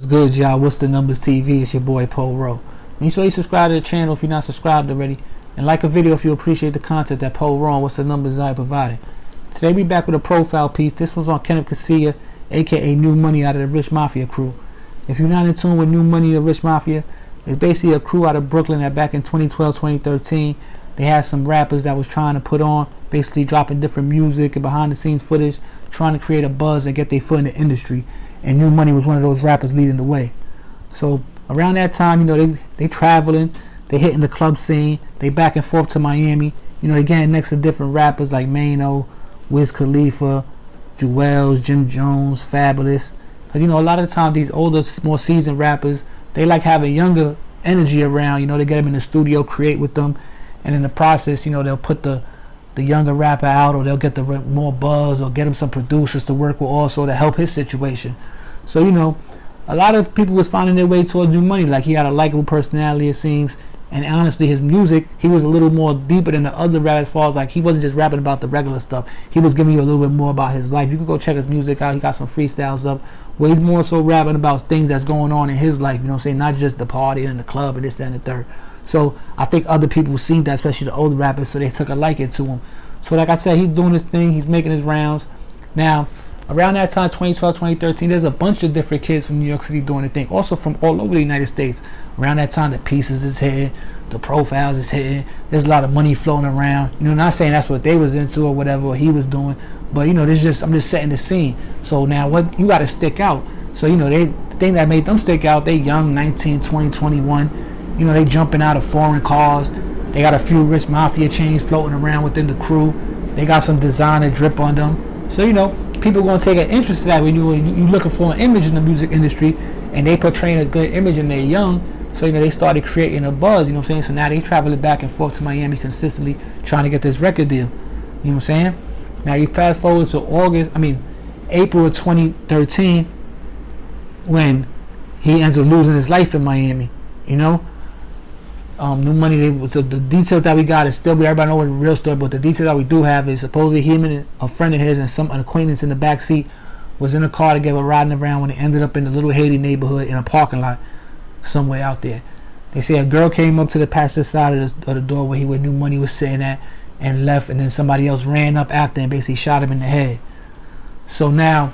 What's good, y'all? What's the Numbers TV? It's your boy Poe Rowe. Make sure you subscribe to the channel if you're not subscribed already, and like a video if you appreciate the content that Poe Rowe and What's the Numbers I provided. Today we back with a profile piece. This one's on Kenneth Casilla, aka New Money, out of the Rich Mafia crew. If you're not in tune with New Money or Rich Mafia, it's basically a crew out of Brooklyn that back in 2012, 2013, they had some rappers that was trying to put on, basically dropping different music and behind the scenes footage, trying to create a buzz and get their foot in the industry. And New Money was one of those rappers leading the way. So around that time, you know, they traveling, they hitting the club scene, they back and forth to Miami. You know, they getting next to different rappers like Mano, Wiz Khalifa, Jewels, Jim Jones, Fabulous. Cause you know, a lot of the time these older, more seasoned rappers, they like having younger energy around. You know, they get them in the studio, create with them, and in the process, you know, they'll put the younger rapper out, or they'll get the more buzz, or get him some producers to work with also to help his situation. So, you know, a lot of people was finding their way towards New Money. Like, he had a likable personality, it seems, and honestly his music, he was a little more deeper than the other rap, as far as like he wasn't just rapping about the regular stuff. He was giving you a little bit more about his life. You can go check his music out. He got some freestyles up where he's more so rapping about things that's going on in his life, you know what I'm saying, not just the party and the club and this, that, and the third. So I think other people seen that, especially the older rappers, so they took a liking to him. So like I said, he's doing his thing, he's making his rounds. Now, around that time, 2012, 2013, there's a bunch of different kids from New York City doing their thing, also from all over the United States. Around that time, the Pieces is hitting, the Profiles is hitting, there's a lot of money floating around. You know, not saying that's what they was into or whatever, or he was doing, but you know, I'm just setting the scene. So now what, you gotta stick out. So you know, the thing that made them stick out, they young, 19, 20, 21, you know, they jumping out of foreign cars. They got a few Rich Mafia chains floating around within the crew. They got some designer drip on them. So, you know, people going to take an interest in that when you looking for an image in the music industry, and they portraying a good image and they're young. So, you know, they started creating a buzz, you know what I'm saying? So now they traveling back and forth to Miami consistently trying to get this record deal. You know what I'm saying? Now you fast forward to April of 2013, when he ends up losing his life in Miami, you know? New Money, so the details that we got is still, everybody know what the real story, but the details that we do have is supposedly him and a friend of his and an acquaintance in the back seat was in a car together riding around when they ended up in the little Haiti neighborhood in a parking lot somewhere out there. They say a girl came up to the passenger side of the door where New Money was sitting at and left, and then somebody else ran up after and basically shot him in the head. So now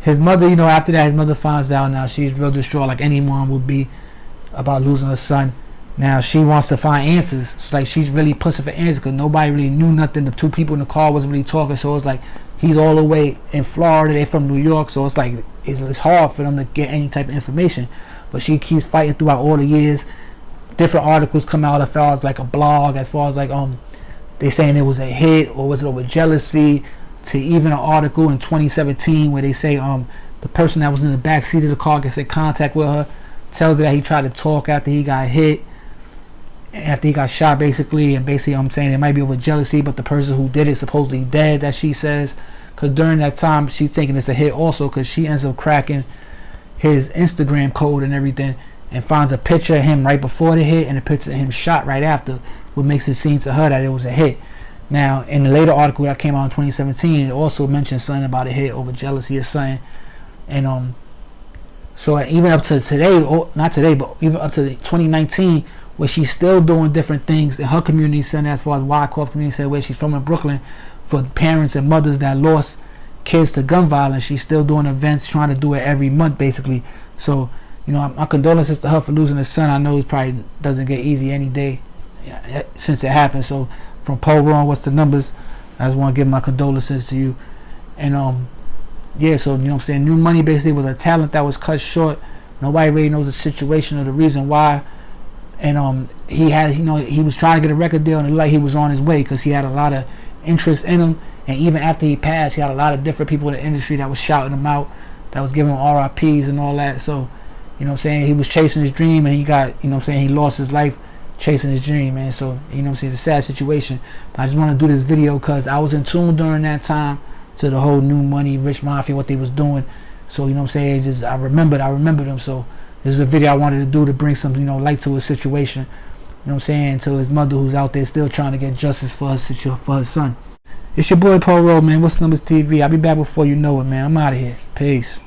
his mother, you know, after that his mother finds out. Now she's real distraught, like any mom would be, about losing her son. Now she wants to find answers. So like, she's really pushing for answers because nobody really knew nothing. The two people in the car wasn't really talking. So it's like, he's all the way in Florida, they're from New York, so it's like it's hard for them to get any type of information. But she keeps fighting throughout all the years. Different articles come out as far as like a blog, as far as like they saying it was a hit, or was it over jealousy, to even an article in 2017 where they say the person that was in the back seat of the car gets in contact with her, tells her that he tried to talk after he got hit, after he got shot, basically, and basically I'm saying it might be over jealousy, but the person who did it supposedly dead, that she says, because during that time she's thinking it's a hit also, because she ends up cracking his Instagram code and everything, and finds a picture of him right before the hit and a picture of him shot right after, what makes it seem to her that it was a hit. Now in the later article that came out in 2017, it also mentioned something about a hit over jealousy or something. And so even up to today, or not today, but even up to 2019, where she's still doing different things in her community center, as far as Wyckoff community center, where she's from in Brooklyn, for parents and mothers that lost kids to gun violence. She's still doing events, trying to do it every month basically. So, you know, my condolences to her for losing her son. I know it probably doesn't get easy any day since it happened. So from Poe Rowe, What's the Numbers, I just want to give my condolences to you. And yeah, so you know what I'm saying, New Money basically was a talent that was cut short. Nobody really knows the situation or the reason why. And he had, you know, he was trying to get a record deal, and it looked like he was on his way, because he had a lot of interest in him. And even after he passed, he had a lot of different people in the industry that was shouting him out, that was giving him RIPs and all that. So, you know what I'm saying, he was chasing his dream, and he got, you know what I'm saying, he lost his life chasing his dream, man. So, you know what I'm saying, it's a sad situation. But I just want to do this video because I was in tune during that time to the whole New Money, Rich Mafia, what they was doing. So, you know what I'm saying, I remembered them. So this is a video I wanted to do to bring some, you know, light to his situation. You know what I'm saying, to his mother who's out there still trying to get justice for his son. It's your boy Poe Rowe, man. What's the Numbers TV? I'll be back before you know it, man. I'm out of here. Peace.